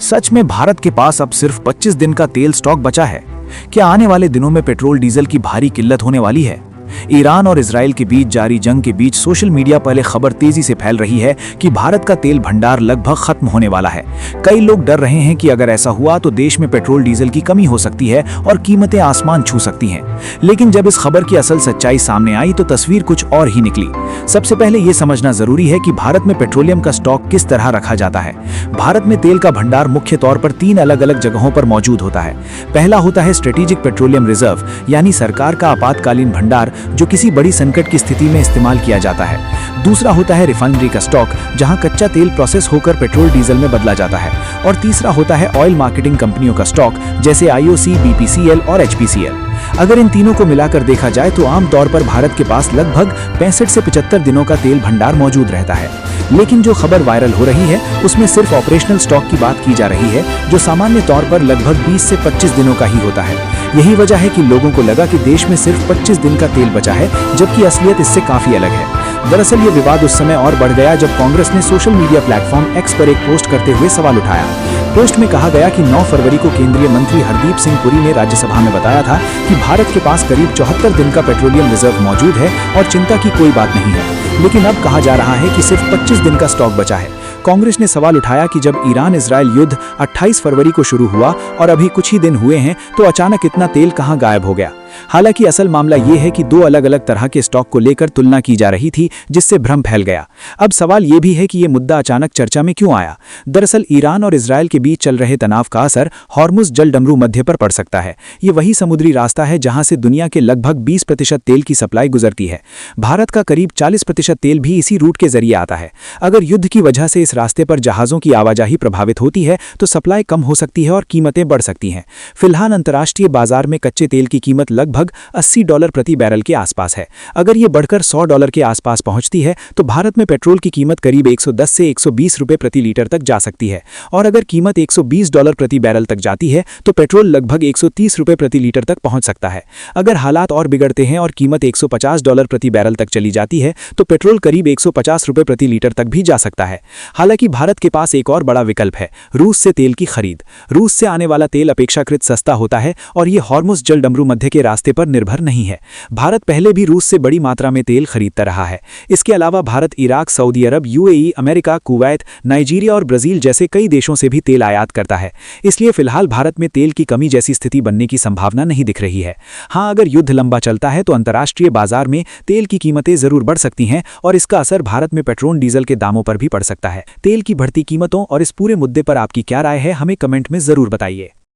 सच में भारत के पास अब सिर्फ 25 दिन का तेल स्टॉक बचा है। क्या आने वाले दिनों में पेट्रोल डीजल की भारी किल्लत होने वाली है? ईरान और इजराइल के बीच जारी जंग के बीच सोशल मीडिया पर खबर तेजी से फैल रही है कि भारत का तेल भंडार लगभग खत्म होने वाला है। कई लोग डर रहे हैं कि अगर ऐसा हुआ तो देश में पेट्रोल डीजल की कमी हो सकती है और कीमतें आसमान छू सकती हैं। लेकिन जब इस खबर की असल सच्चाई सामने आई तो तस्वीर कुछ और ही निकली। सबसे पहले ये समझना जरूरी है कि भारत में पेट्रोलियम का स्टॉक किस तरह रखा जाता है। भारत में तेल का भंडार मुख्य तौर पर 3 अलग अलग जगहों पर मौजूद होता है। पहला होता है स्ट्रेटेजिक पेट्रोलियम रिजर्व, यानी सरकार का आपातकालीन भंडार जो किसी बड़ी संकट की स्थिति में इस्तेमाल किया जाता है। दूसरा होता है रिफाइनरी का स्टॉक, जहां कच्चा तेल प्रोसेस होकर पेट्रोल डीजल में बदला जाता है। और तीसरा होता है ऑयल मार्केटिंग कंपनियों का स्टॉक, जैसे IOC, BPCL और HPCL। अगर इन तीनों को मिलाकर देखा जाए तो आमतौर पर भारत के पास लगभग 65 से 75 दिनों का तेल भंडार मौजूद रहता है। लेकिन जो खबर वायरल हो रही है उसमें सिर्फ ऑपरेशनल स्टॉक की बात की जा रही है, जो सामान्य तौर पर लगभग 20 से 25 दिनों का ही होता है। यही वजह है कि लोगों को लगा कि देश में सिर्फ 25 दिन का तेल बचा है, जबकि असलियत इससे काफी अलग है। दरअसल ये विवाद उस समय और बढ़ गया जब कांग्रेस ने सोशल मीडिया प्लेटफॉर्म X पर एक पोस्ट करते हुए सवाल उठाया। पोस्ट में कहा गया कि 9 फरवरी को केंद्रीय मंत्री हरदीप सिंह पुरी ने राज्यसभा में बताया था कि भारत के पास करीब 74 दिन का पेट्रोलियम रिजर्व मौजूद है और चिंता की कोई बात नहीं है। लेकिन अब कहा जा रहा है कि सिर्फ 25 दिन का स्टॉक बचा है। कांग्रेस ने सवाल उठाया कि जब ईरान इजराइल युद्ध 28 फरवरी को शुरू हुआ और अभी कुछ ही दिन हुए हैं तो अचानक इतना तेल कहां गायब हो गया। हालांकि असल मामला ये है कि 2 अलग अलग तरह के स्टॉक को लेकर तुलना की जा रही थी, जिससे भ्रम फैल गया। अब सवाल ये भी है कि ये मुद्दा अचानक चर्चा में क्यों आया। दरअसल ईरान और इजराइल के बीच चल रहे तनाव का असर हॉर्मुज जलडमरू मध्य पर पड़ सकता है। ये वही समुद्री रास्ता है जहां से दुनिया के लगभग 20% तेल की सप्लाई गुजरती है। भारत का करीब 40% तेल भी इसी रूट के जरिए आता है। अगर युद्ध की वजह से इस रास्ते पर जहाजों की आवाजाही प्रभावित होती है तो सप्लाई कम हो सकती है और कीमतें बढ़ सकती हैं। फिलहाल अंतर्राष्ट्रीय बाजार में कच्चे तेल की कीमत लगभग $80 प्रति बैरल के आसपास है। अगर ये बढ़कर $100 के आसपास पहुंचती है तो भारत में पेट्रोल की कीमत करीब 110 से 120 रुपए प्रति लीटर तक जा सकती है। और अगर कीमत $120 प्रति बैरल तक जाती है तो पेट्रोल लगभग 130 रुपए प्रति लीटर तक पहुंच सकता है। अगर हालात और बिगड़ते हैं और कीमत $150 प्रति बैरल तक चली जाती है तो पेट्रोल करीब 150 रुपए प्रति लीटर तक भी जा सकता है। हालांकि भारत के पास एक और बड़ा विकल्प है, रूस से तेल की खरीद। रूस से आने वाला तेल अपेक्षाकृत सस्ता होता है और ये हॉर्मुज जलडमरू मध्य के रास्ते पर निर्भर नहीं है। भारत पहले भी रूस से बड़ी मात्रा में तेल खरीदता रहा है। इसके अलावा भारत इराक, सऊदी अरब, UAE, अमेरिका, कुवैत, नाइजीरिया और ब्राजील जैसे कई देशों से भी तेल आयात करता है। इसलिए फिलहाल भारत में तेल की कमी जैसी स्थिति बनने की संभावना नहीं दिख रही है। हाँ, अगर युद्ध लंबा चलता है तो अंतर्राष्ट्रीय बाजार में तेल की कीमतें जरूर बढ़ सकती हैं और इसका असर भारत में पेट्रोल डीजल के दामों पर भी पड़ सकता है। तेल की बढ़ती कीमतों और इस पूरे मुद्दे पर आपकी क्या राय है, हमें कमेंट में जरूर बताइए।